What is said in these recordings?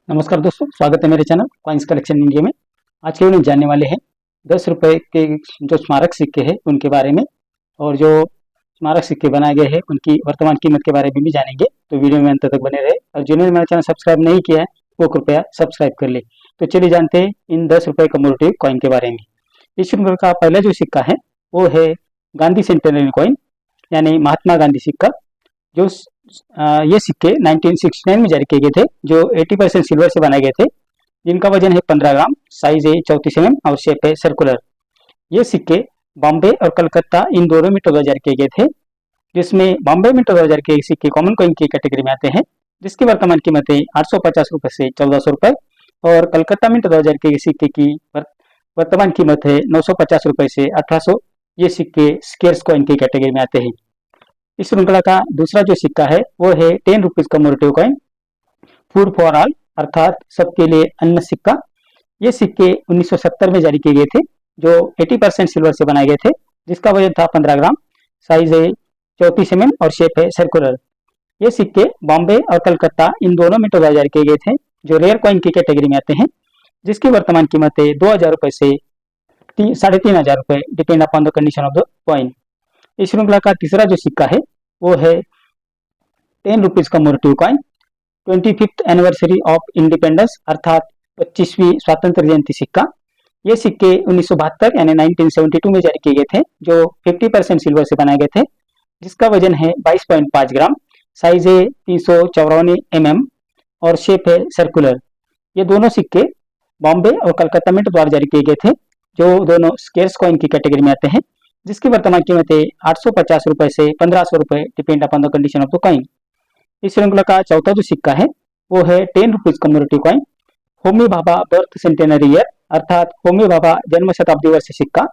नमस्कार दोस्तों, स्वागत है मेरे चैनल कॉइन्स कलेक्शन इंडिया में। आज के वीडियो में जानने वाले हैं 10 रुपए के जो स्मारक सिक्के हैं उनके बारे में, और जो स्मारक सिक्के बनाए गए हैं उनकी वर्तमान कीमत के बारे में भी जानेंगे। तो वीडियो में अंत तक बने रहे, और जिन्होंने मेरा चैनल सब्सक्राइब नहीं किया है वो कृपया सब्सक्राइब कर ले। तो चलिए जानते हैं इन 10 रुपए कम्मेमोरेटिव कॉइन के बारे में। इस नंबर का पहला जो सिक्का है वो है गांधी सेंटेनरी कॉइन, यानी महात्मा गांधी सिक्का। जो ये सिक्के 1969 में जारी किए गए थे, जो 80% सिल्वर से बनाए गए थे, जिनका वजन है 15 ग्राम, साइज है 34 mm और शेप है सर्कुलर। ये सिक्के बॉम्बे और कलकत्ता इन दोनों में जारी किए गए थे, जिसमें बॉम्बे में जारी किए सिक्के कॉमन कॉइन की कैटेगरी में आते हैं, जिसकी वर्तमान कीमत है 850 रुपये से 1400 रुपये, और कलकत्ता में जारी किए सिक्के की वर्तमान कीमत है 950 रुपये से 1800। ये सिक्के स्केर्स कॉइन की कैटेगरी में आते हैं। इस श्रृंखला का दूसरा जो सिक्का है वो है 10 rupees commemorative coin, food for all अर्थात सबके लिए अन्न सिक्का। ये सिक्के 1970 में जारी किए गए थे, जो 80% सिल्वर से बनाए गए थे, जिसका वजन था 15 ग्राम, साइज है 34 mm और शेप है सर्कुलर। ये सिक्के बॉम्बे और कलकत्ता इन दोनों में जारी किए गए थे, जो रेयर कॉइन की कैटेगरी में आते हैं, जिसकी वर्तमान कीमत है 2000 रुपये से 3500 रुपये, depend upon the condition of the coin. इस श्रृंखला का तीसरा जो सिक्का है वो है 10 rupees commemorative coin, 25th anniversary of independence अर्थात 25वीं स्वातंत्र जयंती सिक्का। ये सिक्के 1972 यानी 1972 में जारी किए गए थे, जो 50% सिल्वर से बनाए गए थे, जिसका वजन है 22.5 ग्राम, साइज है 354 mm और शेप है सर्कुलर। ये दोनों सिक्के बॉम्बे और कलकत्ता मिंट द्वारा जारी किए गए थे, जो दोनों स्केर्स कॉइन की कैटेगरी में आते हैं, जिसकी वर्तमान कीमत है 850 रुपये से 1500 रुपये, depend upon the condition of the coin. इस श्रृंखला का चौथा जो सिक्का है वो है 10 rupees commemorative coin, Homi Bhabha birth centenary year अर्थात होमी भाभा जन्म शताब्दी वर्ष सिक्का।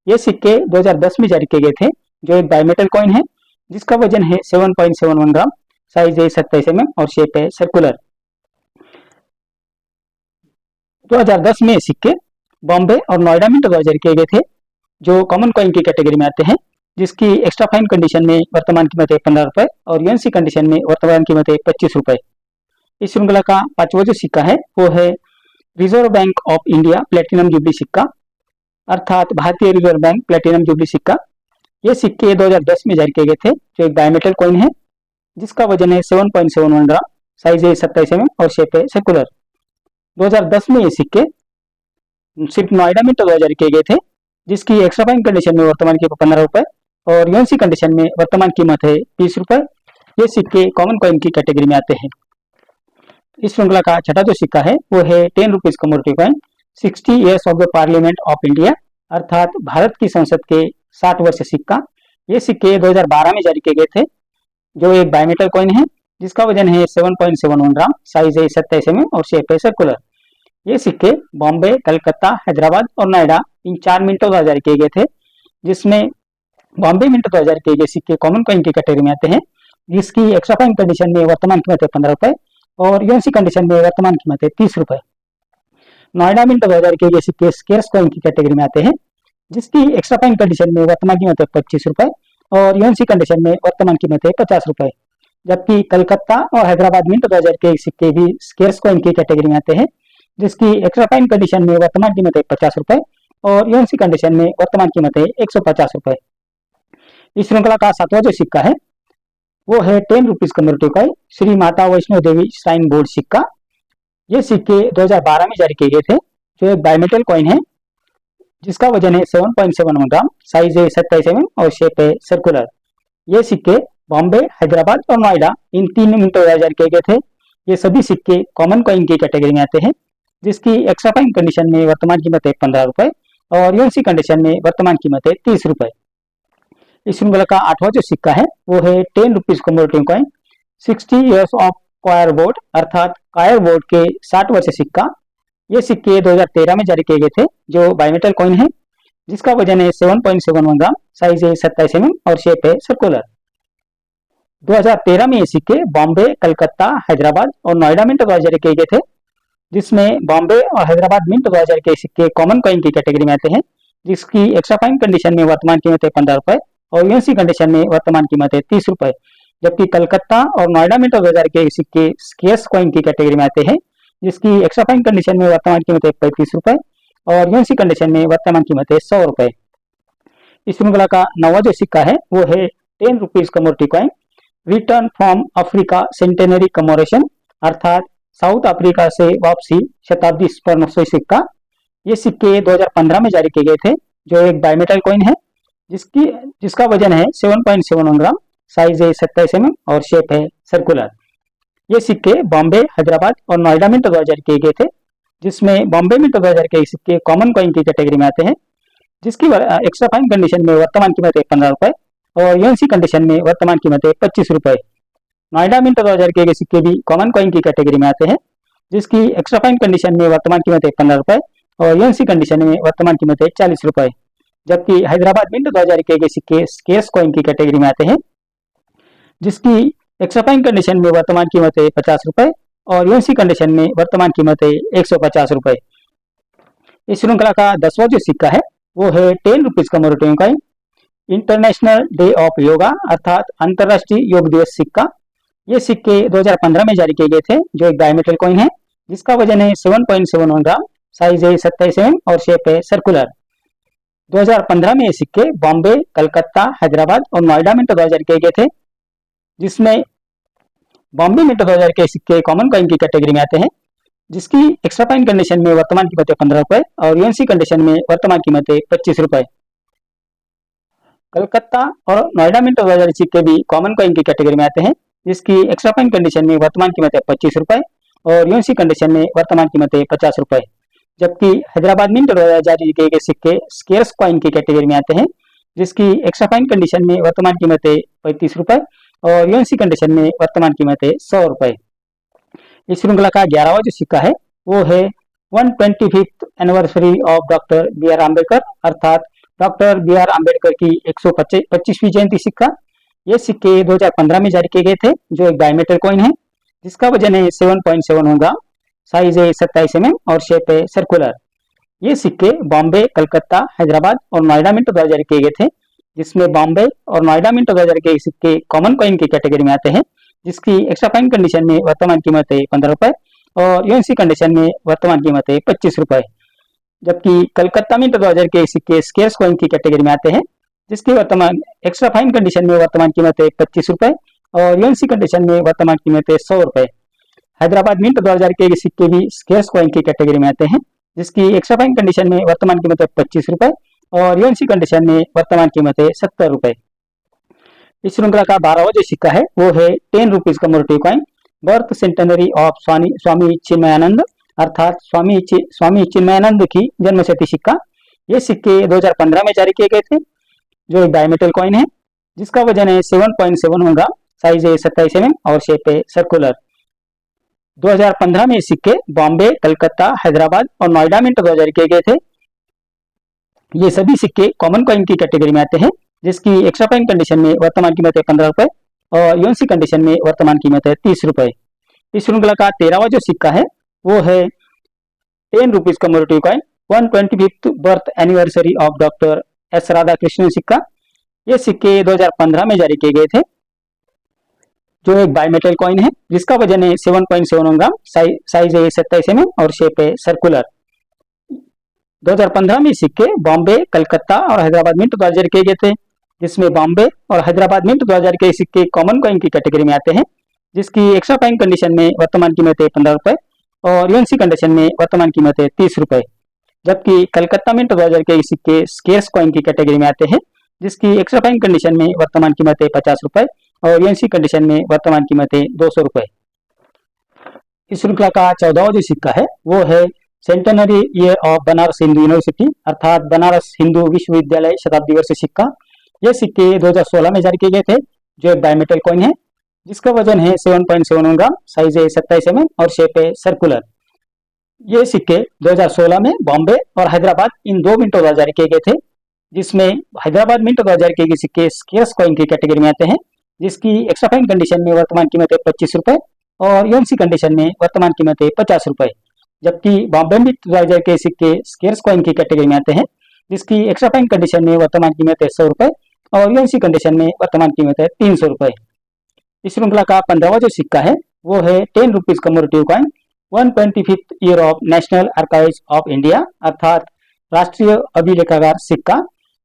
ये सिक्के 2010 में जारी किए गए थे, जो एक बायोमेटल कॉइन है, जिसका वजन है 7.71 ग्राम, साइज है 27 mm और शेप है सर्कुलर। 2010 में सिक्के बॉम्बे और नोएडा में जारी किए गए थे, जो कॉमन कॉइन की कैटेगरी में आते हैं, जिसकी एक्स्ट्रा फाइन कंडीशन में वर्तमान कीमत है 15 रुपये और यूएनसी कंडीशन में वर्तमान कीमत है 25 रुपये। इस श्रृंखला का पांचवा जो सिक्का है वो है reserve bank of India platinum jubilee सिक्का अर्थात भारतीय रिजर्व बैंक प्लेटिनम जुबली सिक्का। ये सिक्के 2010 में जारी किए गए थे, जो एक बायोमेटल कॉइन है, जिसका वजन है 7.71 ग्राम, साइज है 27 mm और शेप है सर्कुलर। 2010 में ये सिक्के सिर्फ नोएडा में जारी किए गए थे, जिसकी एक्स्ट्रा फाइन कंडीशन में वर्तमान कीमत 15 रुपये और यूएनसी कंडीशन में वर्तमान कीमत है 30 रुपये। ये सिक्के कॉमन कॉइन की कैटेगरी में आते हैं। इस श्रृंखला का छठा जो सिक्का है वो है 10 rupees commemorative coin, 60 years of the parliament of India अर्थात भारत की संसद के 60 वर्ष सिक्का। ये सिक्के 2012 में जारी किए गए थे, जो एक बायोमेटल कॉइन है, जिसका वजन है 7.71 ग्राम, साइज है 27 mm और शेप है सर्कुलर। ये सिक्के बॉम्बे, कलकत्ता, हैदराबाद और नोएडा इन 4 मिंटों द्वारा जारी किए गए थे, जिसमें बॉम्बे मिंट द्वारा जारी किए गए सिक्के कॉमन कॉइन की कैटेगरी में आते हैं, जिसकी एक्स्ट्रा फाइन कंडीशन में वर्तमान कीमत है 15 रुपये और यूएनसी कंडीशन में वर्तमान कीमत है 30 रुपये। नोएडा मिंट द्वारा जारी किए गए सिक्के स्केर्स कॉइन की कैटेगरी में आते हैं, जिसकी एक्स्ट्रा फाइन कंडीशन में वर्तमान कीमत है 25 रुपये और यूएनसी कंडीशन में वर्तमान कीमत है 50 रुपये। जबकि कलकत्ता और हैदराबाद मिंट द्वारा जारी किए सिक्के भी स्केर्स कॉइन की कैटेगरी में आते हैं, जिसकी एक्स्ट्रा फाइन कंडीशन में वर्तमान कीमत है 50 रुपये और यूएनसी कंडीशन में वर्तमान कीमत है 150 रुपये। इस श्रृंखला का सातवां जो सिक्का है वो है 10 rupees commemorative coin, Shri Mata Vaishno Devi shrine board सिक्का। ये सिक्के 2012 में जारी किए गए थे, जो एक बायोमेटल कॉइन है, जिसका वजन है 7.71 ग्राम, साइज है 27 mm और शेप है सर्कुलर। ये सिक्के बॉम्बे, हैदराबाद और नोएडा इन 3 मिंटों में जारी किए गए थे। ये सभी सिक्के कॉमन कॉइन की कैटेगरी में आते हैं, जिसकी एक्स्ट्रा फाइन कंडीशन में वर्तमान कीमत है 15 रुपये और यूएनसी कंडीशन में वर्तमान कीमत है 30 रुपये। इस श्रृंखला का आठवां जो सिक्का है वो है 10 rupees commemorative coin, 60 years of कायर बोर्ड अर्थात कायर बोर्ड के 60 वर्ष सिक्का। ये सिक्के 2013 में जारी किए गए थे, जो बायोमेटल कॉइन है, जिसका वजन है 7.71 ग्राम, साइज है 27 mm और शेप है सर्कुलर। 2013 में ये सिक्के बॉम्बे, कलकत्ता, हैदराबाद और नोएडा मिंट द्वारा जारी किए गए थे, जिसमें बॉम्बे और हैदराबाद मिंट 2000 के सिक्के कॉमन कॉइन की कैटेगरी में आते हैं, जिसकी एक्स्ट्रा फाइन कंडीशन में वर्तमान कीमत है 15 रुपये और यूएनसी कंडीशन में वर्तमान कीमत है 30 रुपये। जबकि कलकत्ता और नोएडा मिंट 2000 के सिक्के स्केर्स कॉइन की कैटेगरी में आते हैं, जिसकी एक्स्ट्रा फाइन कंडीशन में वर्तमान कीमत है 35 रुपए और यूएनसी कंडीशन में वर्तमान कीमत है 100 रुपए। इस श्रृंखला का 9वां जो सिक्का है वो है 10 rupees commodity coin return from Africa centenary commemoration, अर्थात साउथ अफ्रीका से वापसी शताब्दी स्वर्णोत्सवी सिक्का। ये सिक्के 2015 में जारी किए गए थे, जो एक बायोमेटल कॉइन है जिसका वजन है 7.71 ग्राम, साइज है 27 mm और शेप है सर्कुलर। ये सिक्के बॉम्बे, हैदराबाद और नोएडा मिंट द्वारा जारी किए गए थे, जिसमें बॉम्बे मिंट द्वारा जारी किए सिक्के कॉमन कॉइन की कैटेगरी में आते हैं, जिसकी एक्स्ट्रा फाइन कंडीशन में वर्तमान कीमत है 15 रुपए और यूएनसी कंडीशन में वर्तमान कीमत है 25 रुपए। नोएडा मिंट द्वारा जारी किए गए सिक्के भी कॉमन कॉइन की कैटेगरी में आते हैं, जिसकी एक्स्ट्रा फाइन कंडीशन में वर्तमान कीमत है 15 रुपए और यूएनसी कंडीशन में वर्तमान कीमत है 40 रुपए। जबकि हैदराबाद मिंट द्वारा जारी किए गए सिक्के स्केर्स कॉइन की कैटेगरी में आते हैं, जिसकी एक्स्ट्रा फाइन कंडीशन में वर्तमान कीमत है 50 रुपए और यूएनसी कंडीशन में वर्तमान कीमत है 150 रुपए। इस श्रृंखला का 10वां जो सिक्का है वो है 10 rupees commodity coin international day of yoga, अर्थात अंतरराष्ट्रीय योग दिवस सिक्का। ये सिक्के 2015 में जारी किए गए थे, जो एक डायमेट्रल कॉइन है जिसका वजन है 7.71 ग्राम, साइज है 27 mm और शेप है सर्कुलर। 2015 में ये सिक्के बॉम्बे, कलकत्ता, हैदराबाद और नोएडा मिंट द्वारा जारी किए गए थे, जिसमें बॉम्बे मिंट द्वारा जारी किए सिक्के कॉमन कॉइन की कैटेगरी में आते हैं, जिसकी एक्स्ट्रा फाइन कंडीशन में वर्तमान कीमत है 15 रुपए और यूएनसी कंडीशन में वर्तमान कीमत है 25 रुपए। कलकत्ता और नोएडा मिंट द्वारा जारी सिक्के भी कॉमन कॉइन की कैटेगरी में आते हैं, जिसकी एक्स्ट्रा फाइन कंडीशन में वर्तमान कीमत है 25 रुपए और यूएनसी कंडीशन में वर्तमान कीमत है 50 रुपए। जबकि हैदराबाद मिंट द्वारा जारी किए गए सिक्के स्केर्स कॉइन की कैटेगरी में आते हैं, जिसकी एक्स्ट्रा फाइन कंडीशन में वर्तमान कीमत है 35 रुपए और यूएनसी कंडीशन में वर्तमान कीमत है 100 रुपए। इस श्रृंखला का 11वां जो सिक्का है वो है 125th anniversary of doctor B R Ambedkar, अर्थात डॉक्टर बी आर अम्बेडकर की 125वीं जयंती सिक्का। ये सिक्के 2015 में जारी किए गए थे, जो एक डायमेट्रल कॉइन है जिसका वजन है 7.71 ग्राम, साइज है 27 mm और शेप है सर्कुलर। ये सिक्के बॉम्बे, कलकत्ता, हैदराबाद और नोएडा मिंट द्वारा जारी किए गए थे, जिसमें बॉम्बे और नोएडा मिंट द्वारा जारी किए सिक्के कॉमन कॉइन की कैटेगरी में आते हैं, जिसकी एक्स्ट्रा फाइन कंडीशन में वर्तमान कीमत है 15 रुपए और यूएनसी कंडीशन में वर्तमान कीमत है 25 रुपए। जबकि कलकत्ता मिंट द्वारा जारी किए सिक्के स्केर्स कॉइन की कैटेगरी में आते हैं, जिसकी वर्तमान एक्स्ट्रा फाइन कंडीशन में वर्तमान कीमत है 25 रुपए और यूएनसी कंडीशन में वर्तमान कीमत है 100 रुपए। हैदराबाद मिंट द्वारा जारी किए गए सिक्के भी स्केर्स कॉइन की कैटेगरी में आते हैं, जिसकी एक्स्ट्रा फाइन कंडीशन में वर्तमान कीमत है 25 रुपए और यूएनसी कंडीशन में वर्तमान कीमत है 70 रुपए। इस श्रृंखला का 12वां जो सिक्का है वो है 10 rupees commodity coin birth centenary of Swami Chinmayananda, अर्थात स्वामी चिन्मयानंद की जन्मशती सिक्का। ये सिक्के 2015 में जारी किए गए थे, जो एक डायमेटल कॉइन है जिसका वजन है 7.71 ग्राम, साइज है 27 mm और शेप है सर्कुलर। 2015 में ये सिक्के बॉम्बे, कलकत्ता, हैदराबाद और नोएडा मिंट द्वारा जारी किए गए थे। ये सभी सिक्के कॉमन कॉइन की कैटेगरी में आते हैं, जिसकी एक्स्ट्रा फाइन कंडीशन में वर्तमान कीमत है 15 रुपए और यूएनसी कंडीशन में वर्तमान कीमत है 30 रुपए। इस श्रृंखला का 13वां जो सिक्का है वो है 10 rupees commodity coin 125th birth anniversary of doctor S Radhakrishnan सिक्का। ये सिक्के 2015 में जारी किए गए थे, जो एक बायोमेटल कॉइन है जिसका वजन है 7.71 ग्राम, साइज है 27 mm और शेप है सर्कुलर। 2015 में सिक्के बॉम्बे, कलकत्ता और हैदराबाद मिंट द्वारा जारी किए गए थे, जिसमें बॉम्बे और हैदराबाद मिंट द्वारा जारी किए सिक्के कॉमन कॉइन की कैटेगरी में आते हैं, जिसकी एक्स्ट्रा फाइन कंडीशन में वर्तमान कीमत है 15 रुपए और यूएनसी कंडीशन में वर्तमान कीमत है 30 रुपए। जबकि कलकत्ता मिंट द्वारा जारी किए सिक्के स्केर्स कॉइन की कैटेगरी में आते हैं, जिसकी एक्स्ट्रा फाइन कंडीशन में वर्तमान कीमत है 50 रुपए और यूएनसी कंडीशन में वर्तमान कीमत है 200 रुपए। इस श्रृंखला का 14वां जो सिक्का है वो है centenary year of Banaras Hindu university, अर्थात बनारस हिंदू विश्वविद्यालय शताब्दी वर्ष सिक्का। ये सिक्के 2016 में जारी किए गए थे, जो एक बायोमेटल कॉइन है जिसका वजन है 7.71 ग्राम, साइज है 27 mm और शेप है सर्कुलर। ये सिक्के 2016 में बॉम्बे और हैदराबाद इन दो मिंटों द्वारा जारी किए गए थे, जिसमें हैदराबाद मिंट द्वारा जारी किए गए सिक्के स्केर्स कॉइन की कैटेगरी में आते हैं, जिसकी एक्स्ट्रा फाइन कंडीशन में वर्तमान कीमत है 25 रुपए और यूएनसी कंडीशन में वर्तमान कीमत है 50 रुपए। जबकि बॉम्बे मिंट द्वारा जारी किए सिक्के स्केर्स कॉइन की कैटेगरी में आते हैं, जिसकी एक्स्ट्रा फाइन कंडीशन में वर्तमान कीमत है 100 रुपए और यूएनसी कंडीशन में वर्तमान कीमत है 300 रुपए। इस श्रृंखला का 15वां जो सिक्का है वो है 10 rupees commodity coin 125th year of national archives of India अर्थात राष्ट्रीय अभिलेखागार सिक्का।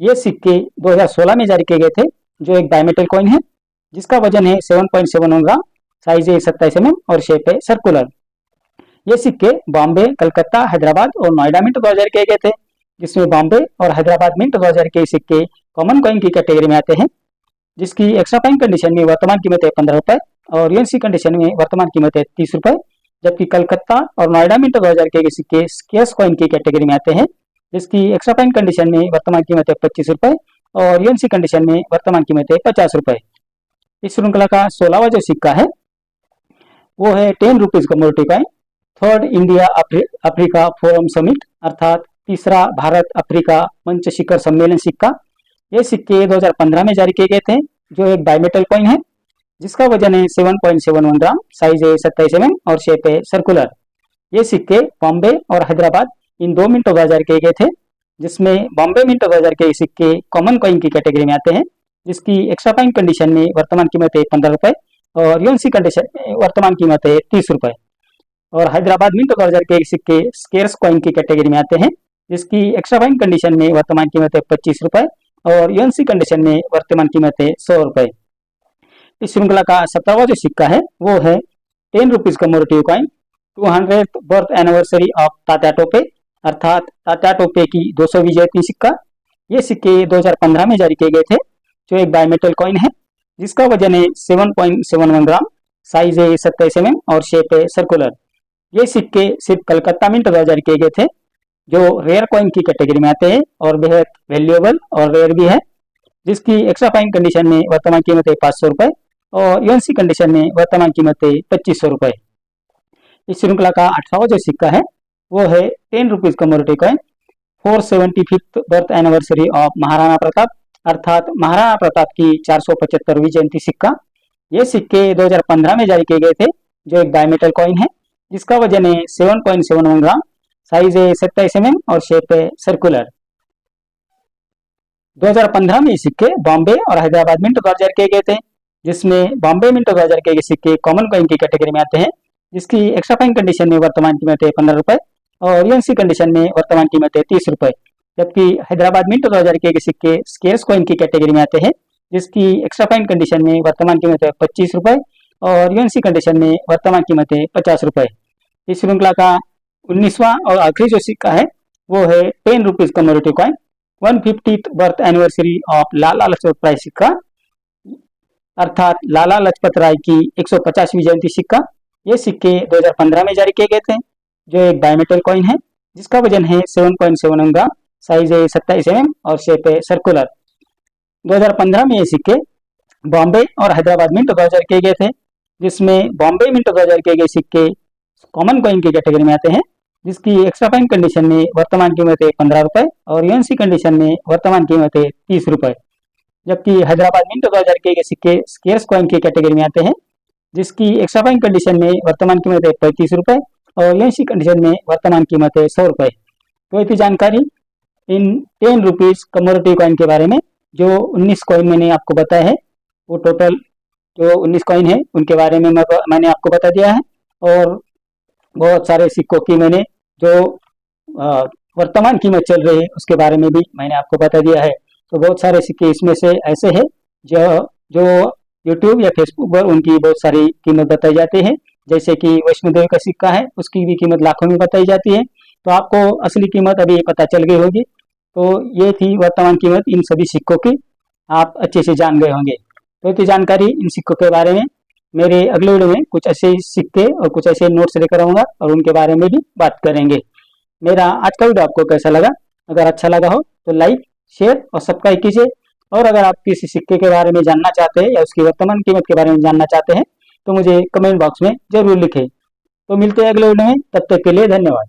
ये सिक्के 2016 में जारी किए गए थे, जो एक बायोमेटल कॉइन है जिसका वजन है 7.71 ग्राम, साइज है 27 mm और शेप है सर्कुलर। ये सिक्के बॉम्बे, कलकत्ता, हैदराबाद और नोएडा मिंट 2000 किए गए थे, जिसमें बॉम्बे और हैदराबाद मिंट 2000 के सिक्के कॉमन कॉइन की कैटेगरी में आते हैं, जिसकी एक्स्ट्रा फाइन कंडीशन में वर्तमान कीमत है 15 रुपए और यूएनसी कंडीशन में वर्तमान कीमत है 30 रुपए, जबकि कलकत्ता और नोएडा मिंट 2000 के सिक्के स्केर्स कॉइन की कैटेगरी में आते हैं, जिसकी एक्स्ट्रा फाइन कंडीशन में वर्तमान कीमत है 25 रुपए और यूएनसी कंडीशन में वर्तमान कीमत है 50 रुपए। इस श्रृंखला का 16वां जो सिक्का है वो है 10 rupees commodity coin, third India Africa forum summit अर्थात तीसरा भारत अफ्रीका मंच शिखर सम्मेलन सिक्का। ये सिक्के 2015 में जारी किए गए थे, जो एक बायोमेटल कॉइन है जिसका वजन है 7.71 ग्राम, साइज है 27 mm और शेप है सर्कुलर। ये सिक्के बॉम्बे और हैदराबाद इन दो मिंट 2000 किए गए थे, जिसमें बॉम्बे मिंट 2000 के सिक्के कॉमन कॉइन की कैटेगरी में आते हैं, जिसकी एक्स्ट्रा फाइन कंडीशन में वर्तमान कीमत है 15 रुपए और यूएनसी कंडीशन में वर्तमान कीमत है 30 रुपए। और हैदराबाद मिंट 2000 के सिक्के स्केर्स कॉइन की कैटेगरी में आते हैं, जिसकी एक्स्ट्रा फाइन कंडीशन में वर्तमान कीमत है 25 रुपए और यूएनसी कंडीशन में वर्तमान कीमत है 100 रुपए। इस श्रृंखला का 17वां जो सिक्का है वो है 10 rupees commodity coin, 200th birth anniversary of Tatya Tope अर्थात तात्या टोपे की 200वीं जयंती सिक्का। ये सिक्के 2015 में जारी किए गए थे, जो एक बायोमेटल कॉइन है जिसका वजन है 7.71 ग्राम, साइज है 27 mm और शेप है सर्कुलर। ये सिक्के सिर्फ कलकत्ता मिंट 2000 किए गए थे, जो रेयर कॉइन की कैटेगरी में आते हैं और बेहद वैल्यूएबल और रेयर भी है, जिसकी एक्स्ट्रा फाइन कंडीशन में वर्तमान कीमत है 500 रुपए और यूएनसी कंडीशन में वर्तमान कीमत है 2500 रुपए। इस श्रृंखला का 18वां जो सिक्का है वो है 10 rupees commodity coin, 475th birth anniversary of Maharana Pratap अर्थात महाराणा प्रताप की 475वीं जयंती सिक्का। ये सिक्के 2015 में जारी किए गए थे, जो एक बायोमेटल कॉइन है जिसका वजन है 7.71 ग्राम, साइज है 27 mm और शेप है सर्कुलर। 2015 में ये सिक्के बॉम्बे और हैदराबाद मिंट 2000 किए गए थे, जिसमें बॉम्बे मिंट 2000 के सिक्के कॉमन कॉइन की कैटेगरी में आते हैं, जिसकी एक्स्ट्रा फाइन कंडीशन में वर्तमान कीमत है 15 रुपए और यूएनसी कंडीशन में वर्तमान कीमत है 30 रुपए, जबकि हैदराबाद मिंट 2000 के सिक्के स्केर्स कॉइन की कैटेगरी में आते हैं, जिसकी एक्स्ट्रा फाइन कंडीशन में वर्तमान कीमत है 25 रुपए और यूएनसी कंडीशन में वर्तमान कीमत है 50 रुपए। इस श्रृंखला का 19वां और आखिरी जो सिक्का है वो है 10 rupees commodity coin, 150th birth anniversary of Lala Lajpat Rai सिक्का अर्थात लाला लजपत राय की 150वीं जयंती सिक्का। ये सिक्के 2015 में जारी किए गए थे, जो एक बायोमेटल कॉइन है जिसका वजन है 7.71 ग्राम, साइज है 27 mm और शेप है सर्कुलर। 2015 में ये सिक्के बॉम्बे और हैदराबाद मिंट 2000 किए गए थे, जिसमें बॉम्बे मिंट 2000 किए गए सिक्के कॉमन कॉइन की कैटेगरी में आते हैं, जिसकी एक्स्ट्रा फाइन कंडीशन में वर्तमान कीमत है 15 रुपए और यूएनसी कंडीशन में वर्तमान कीमत है 30 रुपए, जबकि हैदराबाद मिंट 2000 के सिक्के स्केर्स कॉइन की कैटेगरी में आते हैं, जिसकी एक्स्ट्रा फाइन कंडीशन में वर्तमान कीमत है 35 रुपए और यूएनसी कंडीशन में वर्तमान कीमत है 100 रुपए। तो इतनी जानकारी इन 10 रुपीज कमोडिटी कॉइन के बारे में, जो 19 कॉइन मैंने आपको बताया है, वो टोटल जो 19 कॉइन है उनके बारे में मैंने आपको बता दिया है, और बहुत सारे सिक्कों की मैंने जो वर्तमान कीमत चल रही है उसके बारे में भी मैंने आपको बता दिया है। तो बहुत सारे सिक्के इसमें से ऐसे हैं जो यूट्यूब या फेसबुक पर उनकी बहुत सारी कीमत बताई जाती है, जैसे कि वैष्णो देवी का सिक्का है, उसकी भी कीमत लाखों में बताई जाती है। तो आपको असली कीमत अभी पता चल गई होगी। तो ये थी वर्तमान कीमत इन सभी सिक्कों की, आप अच्छे से जान गए होंगे। तो इतनी जानकारी इन सिक्कों के बारे में मेरे अगले वीडियो में कुछ ऐसे सिक्के और कुछ ऐसे नोट्स लेकर आऊंगा और उनके बारे में भी बात करेंगे। मेरा आज का वीडियो आपको कैसा लगा? अगर अच्छा लगा हो तो लाइक, शेयर और सब्सक्राइब कीजिए, और अगर आप किसी सिक्के के बारे में जानना चाहते हैं या उसकी वर्तमान कीमत के बारे में जानना चाहते हैं तो मुझे कमेंट बॉक्स में जरूर लिखें। तो मिलते हैं अगले वीडियो में, तब तक के लिए धन्यवाद।